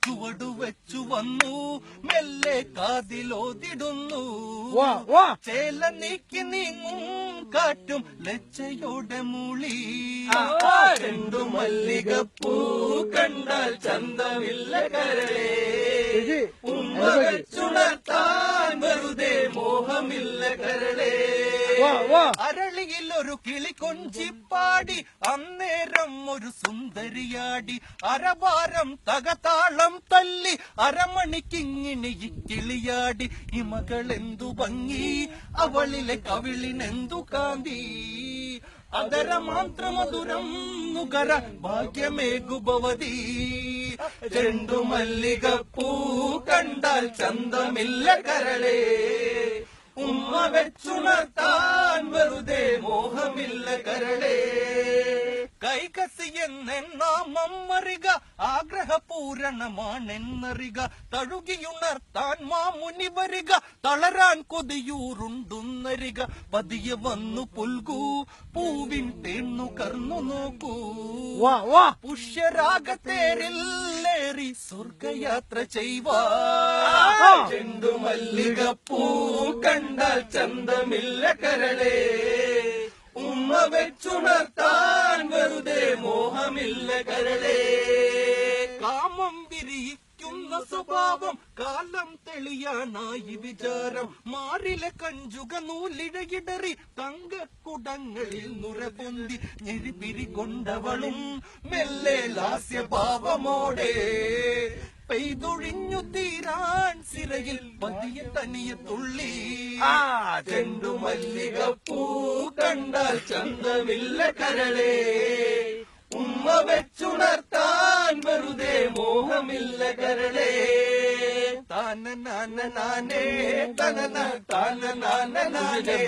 ചുവടുവെച്ചു വന്നു മെല്ലെ കാതിലോതിടുന്നു. ചേല നീക്കി നീങ്ങും കാറ്റും ലജ്ജയോടെ മൂളി. ചെണ്ടുമല്ലികപ്പൂ കണ്ടാൽ ചന്തമില്ല കരളേ, ഉമ്മ വെച്ചുണർത്താൻ വെറുതെ മോഹമില്ല കരളേ. അരളിയിൽ ഒരു കിളി കൊഞ്ചിപ്പാടി അന്നേരം ഒരു സുന്ദരിയാടി. അരഭാരം തകതാളം തല്ലി അരമണിക്കിങ്ങിണി കിളിയാടി. ഇമകളെന്തു ഭംഗി, അവളിലെ കവിളിനെന്തു കാന്തി. അതരമാന്ത്രമധുരം നുകര ഭാഗ്യമേകുഭവതി. ചെണ്ടുമല്ലികപ്പൂ കണ്ടാൽ ചന്തമില്ല കരളേ, ഉമ്മ വെച്ചുണർത്താൻ വെറുതെ മോഹമില്ല കരളേ. കൈകസിയെന്നാമം അറിക ആഗ്രഹപൂരണമാണെന്നറിക. തഴുകിയുണർത്താൻ മാമുനി വരിക, തളരാൻ കൊതിയൂറുണ്ടുന്നരിക. പതിയെ വന്നു പുൽകൂ പൂവിൻ തേന്നു കർന്നു നോക്കൂ. പുഷ്യരാഗത്തേരില്ലേറി സ്വർഗയാത്ര ചെയ്യുവാ. ചെണ്ടുമല്ലികപ്പൂ കണ്ടാൽ ചന്തമില്ല കരളേ, ഉമ്മ വെച്ചുണർത്താൻ വെറുതെ മോഹമില്ല കരളേ. കാമം വിരിയിക്കുന്ന സ്വഭാവം കാലം തെളിയാനായി വിചാരം. മാറിലെ കഞ്ചുക നൂലിഴകിടറി തങ്കക്കുടങ്ങളിൽ നുരപൊന്തി. ഞെരിപിരി കൊണ്ടവളും മെല്ലെ ലാസ്യഭാവമോടെ പെയ്തൊഴിഞ്ഞു തീരാൻ സിരയിൽ പതിയെ തനിയെ തുള്ളി. ചെണ്ടുമല്ലികപ്പൂ കണ്ടാൽ ചന്തമില്ല കരളേ, ഉമ്മ വെച്ചുണർത്താൻ വെറുതെ മോഹമില്ല കരളേ. താന നാന നാനേ തന താന നാന നാനേ.